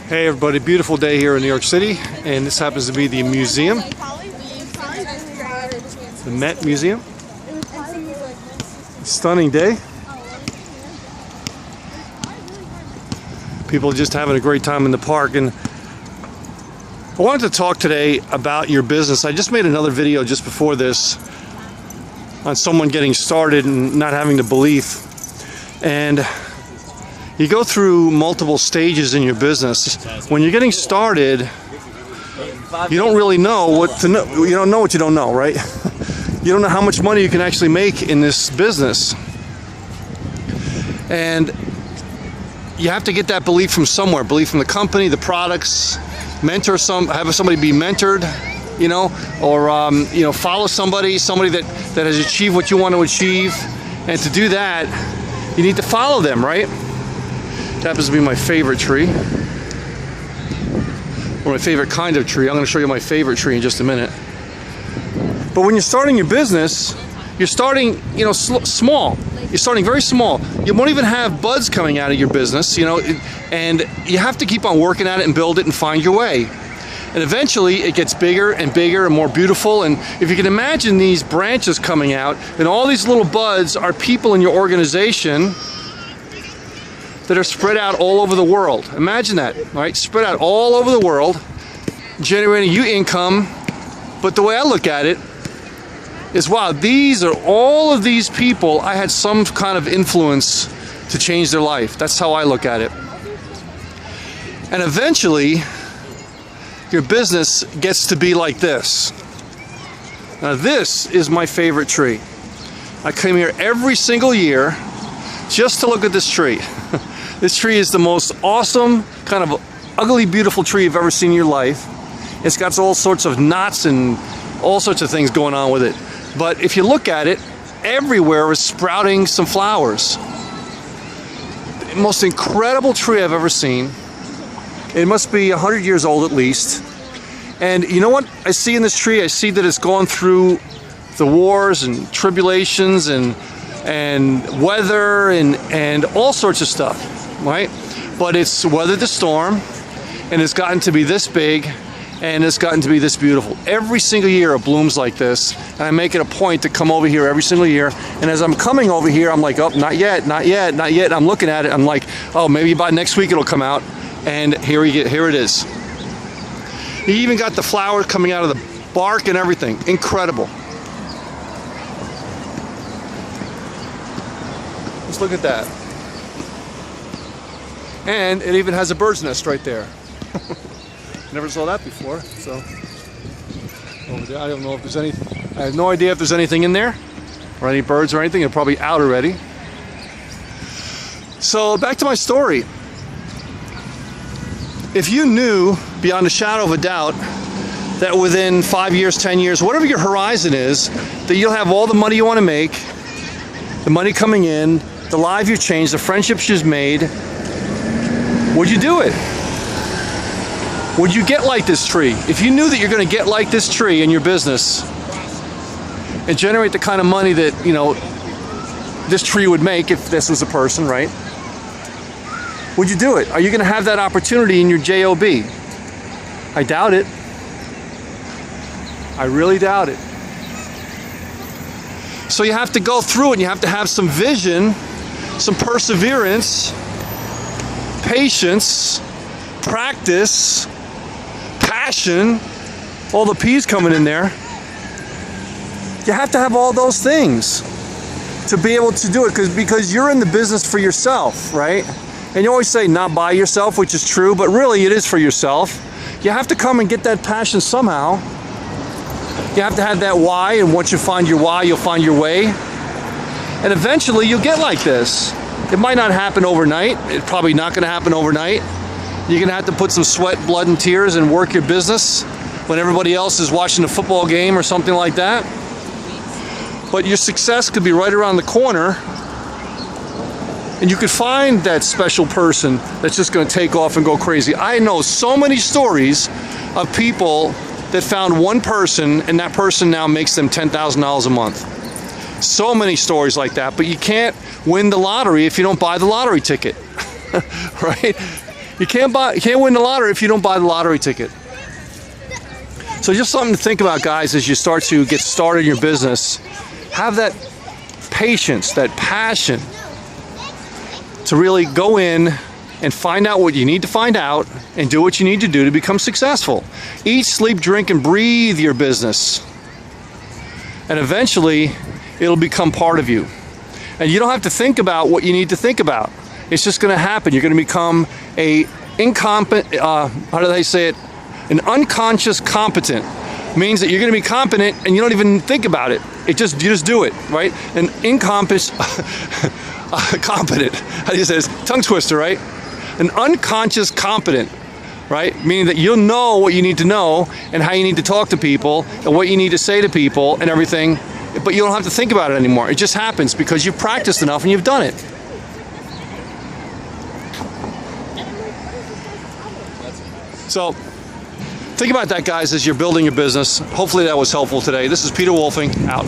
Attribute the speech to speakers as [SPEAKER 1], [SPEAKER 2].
[SPEAKER 1] Hey everybody, beautiful day here in New York City, and this happens to be the museum, the Met Museum. Stunning day. People are just having a great time in the park, and I wanted to talk today about your business. I just made another video just before this on someone getting started and not having the belief, and you go through multiple stages in your business. When you're getting started, you don't really know what to know. You don't know what you don't know, right? You don't know how much money you can actually make in this business. And you have to get that belief from somewhere. Belief from the company, the products, have somebody be mentored, or follow somebody that has achieved what you want to achieve. And to do that, you need to follow them, right? It happens to be my favorite tree, or my favorite kind of tree. I'm going to show you my favorite tree in just a minute. But when you're starting your business, you're starting, small. You're starting very small. You won't even have buds coming out of your business, and you have to keep on working at it and build it and find your way. And eventually it gets bigger and bigger and more beautiful. And if you can imagine these branches coming out, and all these little buds are people in your organization that are spread out all over the world. Imagine that, right? Spread out all over the world, generating you income. But the way I look at it is, wow, these are all of these people I had some kind of influence to change their life. That's how I look at it. And eventually, your business gets to be like this. Now, this is my favorite tree. I come here every single year just to look at this tree. This tree is the most awesome, kind of ugly, beautiful tree you've ever seen in your life. It's got all sorts of knots and all sorts of things going on with it. But if you look at it, everywhere is sprouting some flowers. The most incredible tree I've ever seen. It must be 100 years old at least. And you know what I see in this tree? I see that it's gone through the wars and tribulations and weather and all sorts of stuff, right? But it's weathered the storm, and it's gotten to be this big, and it's gotten to be this beautiful. Every single year it blooms like this, and I make it a point to come over here every single year. And as I'm coming over here, I'm like, oh, not yet, not yet, not yet. I'm looking at it, I'm like, oh, maybe by next week it'll come out. And here it is. You even got the flower coming out of the bark and everything. Incredible. Let's look at that. And it even has a bird's nest right there. Never saw that before. So over there, I don't know if there's any. I have no idea if there's anything in there, or any birds or anything. They're probably out already. So back to my story. If you knew beyond a shadow of a doubt that within 5 years, 10 years, whatever your horizon is, that you'll have all the money you want to make, the money coming in, the life you've changed, the friendships you've made, would you do it? Would you get like this tree? If you knew that you're going to get like this tree in your business and generate the kind of money that, this tree would make if this was a person, right? Would you do it? Are you going to have that opportunity in your job? I doubt it. I really doubt it. So you have to go through it, and you have to have some vision, some perseverance, patience, practice, passion, all the P's coming in there. You have to have all those things to be able to do it, because you're in the business for yourself, right? And you always say not by yourself, which is true, but really it is for yourself. You have to come and get that passion somehow. You have to have that why, and once you find your why, you'll find your way. And eventually you'll get like this. It might not happen overnight. It's probably not going to happen overnight. You're going to have to put some sweat, blood, and tears and work your business when everybody else is watching a football game or something like that. But your success could be right around the corner, and you could find that special person that's just going to take off and go crazy. I know so many stories of people that found one person, and that person now makes them $10,000 a month. So many stories like that, but you can't win the lottery if you don't buy the lottery ticket, right? You can't win the lottery if you don't buy the lottery ticket. So just something to think about, guys, as you start to get started in your business. Have that patience, that passion to really go in and find out what you need to find out and do what you need to do to become successful. Eat, sleep, drink, and breathe your business. And eventually, it'll become part of you. And you don't have to think about what you need to think about. It's just going to happen. You're going to become a incompetent, how do they say it? An unconscious competent. Means that you're going to be competent and you don't even think about it. You just do it, right? An incompetent, competent. How do you say this? Tongue twister, right? An unconscious competent, right? Meaning that you'll know what you need to know and how you need to talk to people and what you need to say to people and everything, but you don't have to think about it anymore. It just happens because you've practiced enough and you've done it. So think about that, guys, as you're building your business. Hopefully that was helpful today. This is Peter Wolfing, out.